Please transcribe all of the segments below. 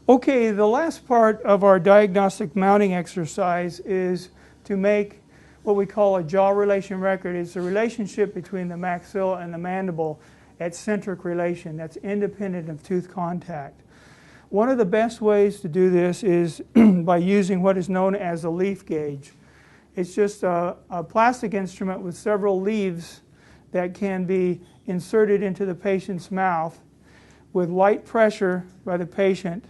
Okay, the last part of our diagnostic mounting exercise is to make what we call a jaw relation record. It's a relationship between the maxilla and the mandible at centric relation that's independent of tooth contact. One of the best ways to do this is by using what is known as a leaf gauge. It's just a plastic instrument with several leaves that can be inserted into the patient's mouth with light pressure by the patient,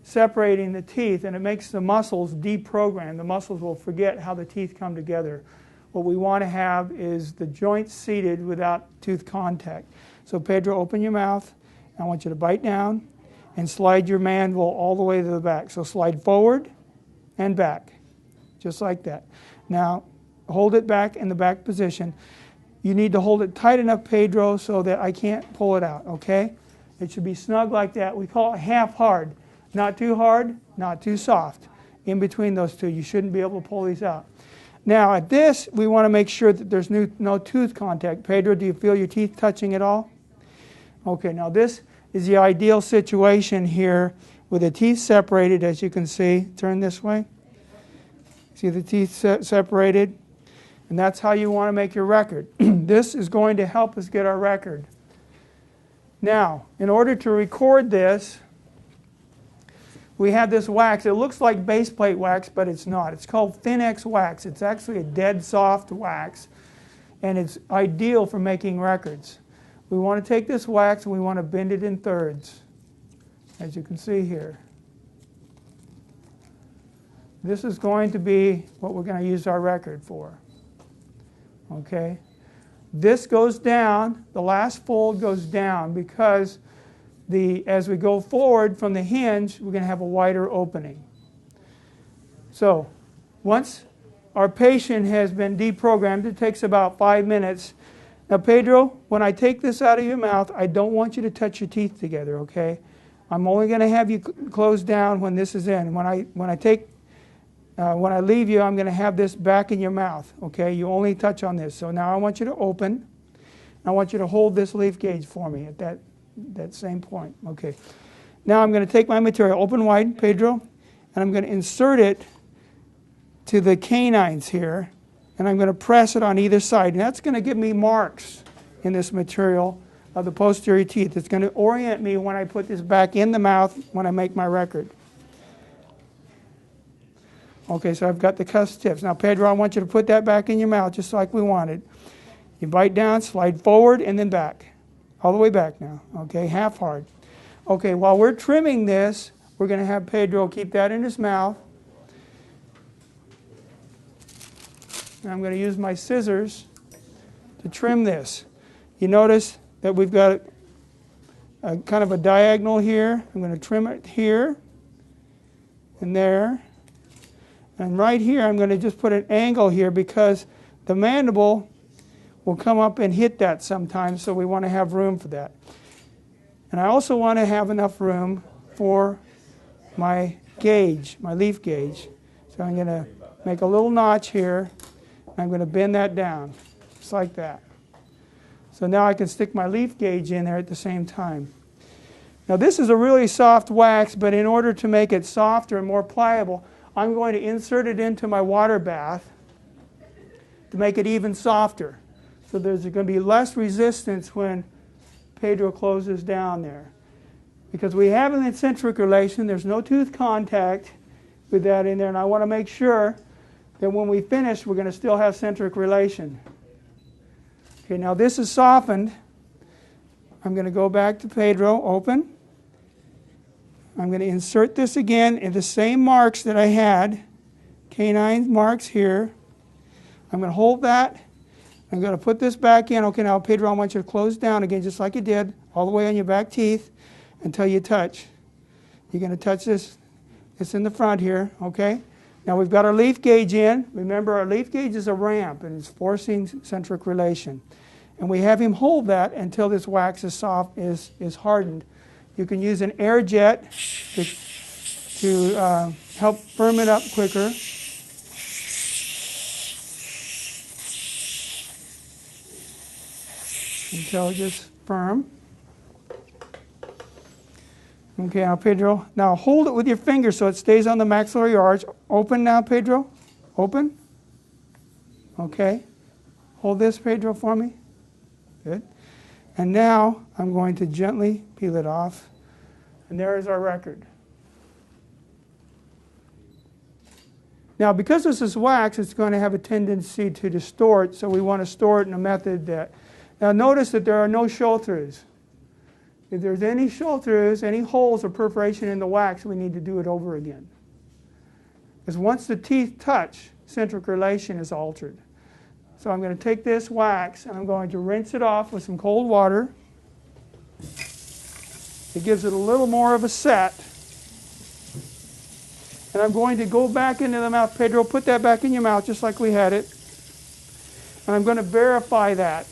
separating the teeth, and it makes the muscles deprogram. The muscles will forget how the teeth come together. What we want to have is the joints seated without tooth contact. So Pedro, open your mouth. I want you to bite down and slide your mandible all the way to the back. So slide forward and back, just like that. Now hold it back in the back position. You need to hold it tight enough, Pedro, so that I can't pull it out, okay? It should be snug like that. We call it half hard. Not too hard, not too soft. In between those two, you shouldn't be able to pull these out. Now at this, we want to make sure that there's no tooth contact. Pedro, do you feel your teeth touching at all? Okay, now this is the ideal situation here with the teeth separated, as you can see. Turn this way. See the teeth separated? And that's how you want to make your record. This is going to help us get our record. Now, in order to record this, we have this wax. It looks like base plate wax, but it's not. It's called Thin-X wax. It's actually a dead soft wax, and it's ideal for making records. We want to take this wax and we want to bend it in thirds, as you can see here. This is going to be what we're going to use our record for. Okay? This goes down, the last fold goes down because as we go forward from the hinge, we're going to have a wider opening. So once our patient has been deprogrammed, it takes about 5 minutes. Now, Pedro, when I take this out of your mouth, I don't want you to touch your teeth together, okay? I'm only going to have you close down when this is in. When I leave you, I'm going to have this back in your mouth, okay? You only touch on this. So now I want you to open. I want you to hold this leaf gauge for me at that same point. Okay. Now I'm going to take my material, open wide, Pedro, and I'm going to insert it to the canines here, and I'm going to press it on either side. And that's going to give me marks in this material of the posterior teeth. It's going to orient me when I put this back in the mouth when I make my record. Okay, so I've got the cusp tips. Now, Pedro, I want you to put that back in your mouth just like we wanted. You bite down, slide forward, and then back. All the way back now, okay, half hard. Okay, while we're trimming this, we're going to have Pedro keep that in his mouth. And I'm going to use my scissors to trim this. You notice that we've got a kind of a diagonal here. I'm going to trim it here and there. And right here, I'm going to just put an angle here because the mandible will come up and hit that sometimes, so we want to have room for that. And I also want to have enough room for my gauge, my leaf gauge. So I'm going to make a little notch here, and I'm going to bend that down, just like that. So now I can stick my leaf gauge in there at the same time. Now this is a really soft wax, but in order to make it softer and more pliable, I'm going to insert it into my water bath to make it even softer. So there's going to be less resistance when Pedro closes down there. Because we have an eccentric relation, there's no tooth contact with that in there, and I want to make sure that when we finish, we're going to still have centric relation. Okay, now this is softened. I'm going to go back to Pedro, open. I'm going to insert this again in the same marks that I had, canine marks here. I'm going to hold that. I'm going to put this back in. Okay, now, Pedro, I want you to close down again, just like you did, all the way on your back teeth until you touch. You're going to touch this. It's in the front here, okay? Now, we've got our leaf gauge in. Remember, our leaf gauge is a ramp, and it's forcing centric relation. And we have him hold that until this wax is soft, is hardened. You can use an air jet to help firm it up quicker. Until it gets firm. Okay, now Pedro, now hold it with your finger so it stays on the maxillary arch. Open now, Pedro. Open. Okay. Hold this, Pedro, for me. Good. And now I'm going to gently peel it off. And there is our record. Now, because this is wax, it's going to have a tendency to distort, so we want to store it in a method that... Now, notice that there are no show-throughs. If there's any show-throughs, any holes or perforation in the wax, we need to do it over again. Because once the teeth touch, centric relation is altered. So I'm going to take this wax and I'm going to rinse it off with some cold water. It gives it a little more of a set. And I'm going to go back into the mouth. Pedro, put that back in your mouth just like we had it. And I'm going to verify that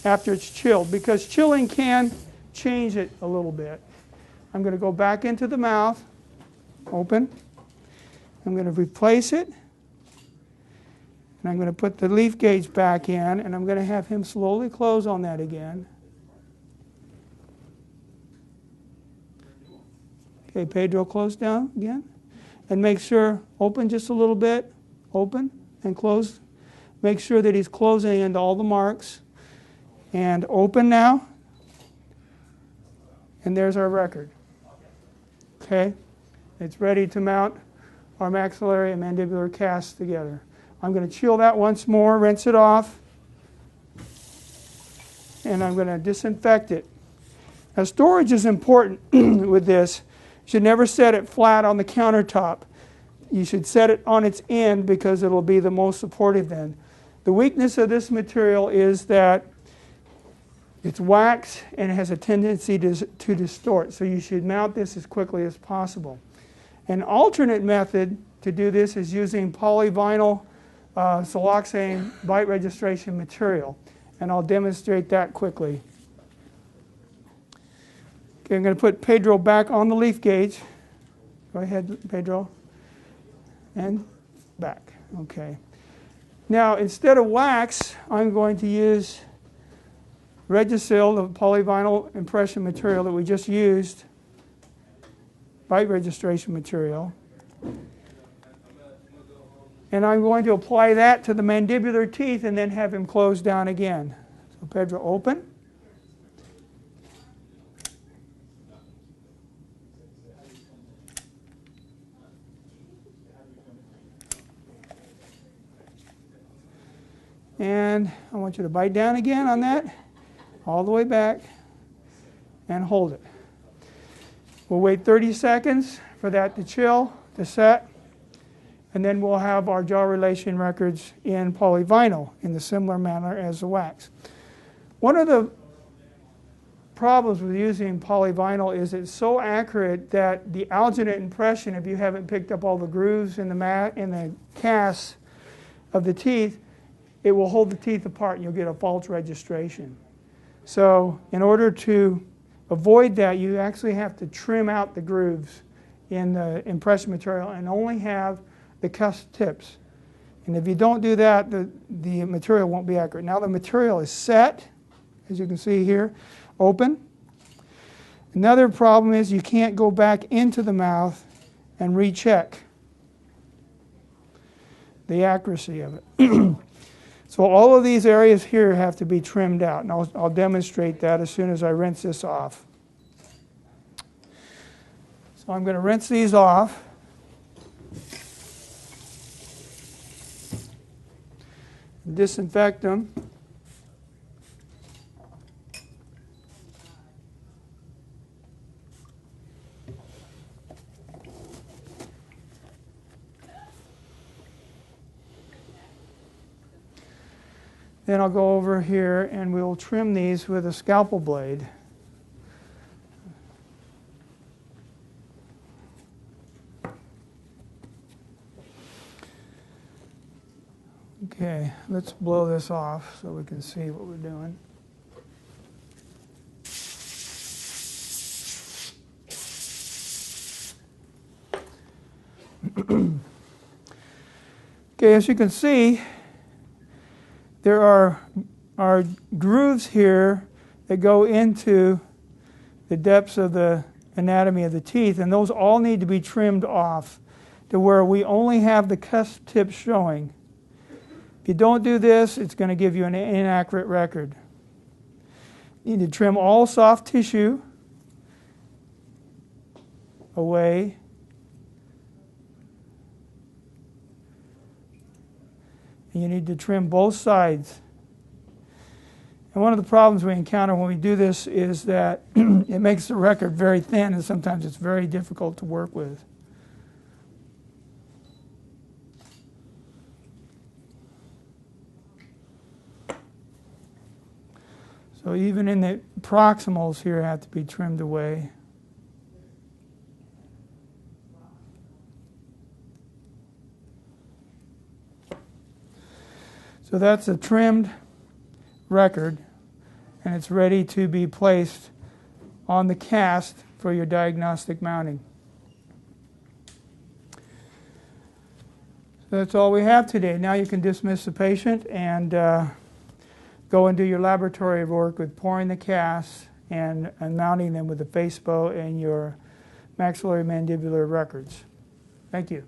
after it's chilled, because chilling can change it a little bit. I'm going to go back into the mouth, open. I'm going to replace it. And I'm going to put the leaf gauge back in, and I'm going to have him slowly close on that again. Okay, Pedro, close down again. And make sure, open just a little bit, open and close. Make sure that he's closing into all the marks. And open now. And there's our record. Okay, it's ready to mount our maxillary and mandibular casts together. I'm going to chill that once more, rinse it off, and I'm going to disinfect it. Now, storage is important with this. You should never set it flat on the countertop. You should set it on its end because it will be the most supportive then. The weakness of this material is that it's wax and it has a tendency to distort, so you should mount this as quickly as possible. An alternate method to do this is using polyvinyl siloxane bite registration material, and I'll demonstrate that quickly. Okay, I'm going to put Pedro back on the leaf gauge. Go ahead, Pedro. And back. Okay. Now, instead of wax, I'm going to use Regisil, the polyvinyl impression material that we just used, bite registration material. And I'm going to apply that to the mandibular teeth and then have him close down again. So Pedro, open. And I want you to bite down again on that, all the way back, and hold it. We'll wait 30 seconds for that to chill, to set. And then we'll have our jaw relation records in polyvinyl in the similar manner as the wax. One of the problems with using polyvinyl is it's so accurate that the alginate impression, if you haven't picked up all the grooves in the casts of the teeth, it will hold the teeth apart and you'll get a false registration. So in order to avoid that, you actually have to trim out the grooves in the impression material and only have the cusp tips. And if you don't do that, the material won't be accurate. Now the material is set, as you can see here, open. Another problem is you can't go back into the mouth and recheck the accuracy of it. So all of these areas here have to be trimmed out. And I'll demonstrate that as soon as I rinse this off. So I'm going to rinse these off. Disinfect them. Then I'll go over here and we'll trim these with a scalpel blade. Okay, let's blow this off so we can see what we're doing. Okay, as you can see, there are grooves here that go into the depths of the anatomy of the teeth, and those all need to be trimmed off to where we only have the cusp tips showing. If you don't do this, it's going to give you an inaccurate record. You need to trim all soft tissue away. And you need to trim both sides. And one of the problems we encounter when we do this is that it makes the record very thin, and sometimes it's very difficult to work with. So even in the proximals here have to be trimmed away. So that's a trimmed record, and it's ready to be placed on the cast for your diagnostic mounting. So that's all we have today. Now you can dismiss the patient and go and do your laboratory work with pouring the casts and mounting them with the face bow and your maxillary mandibular records. Thank you.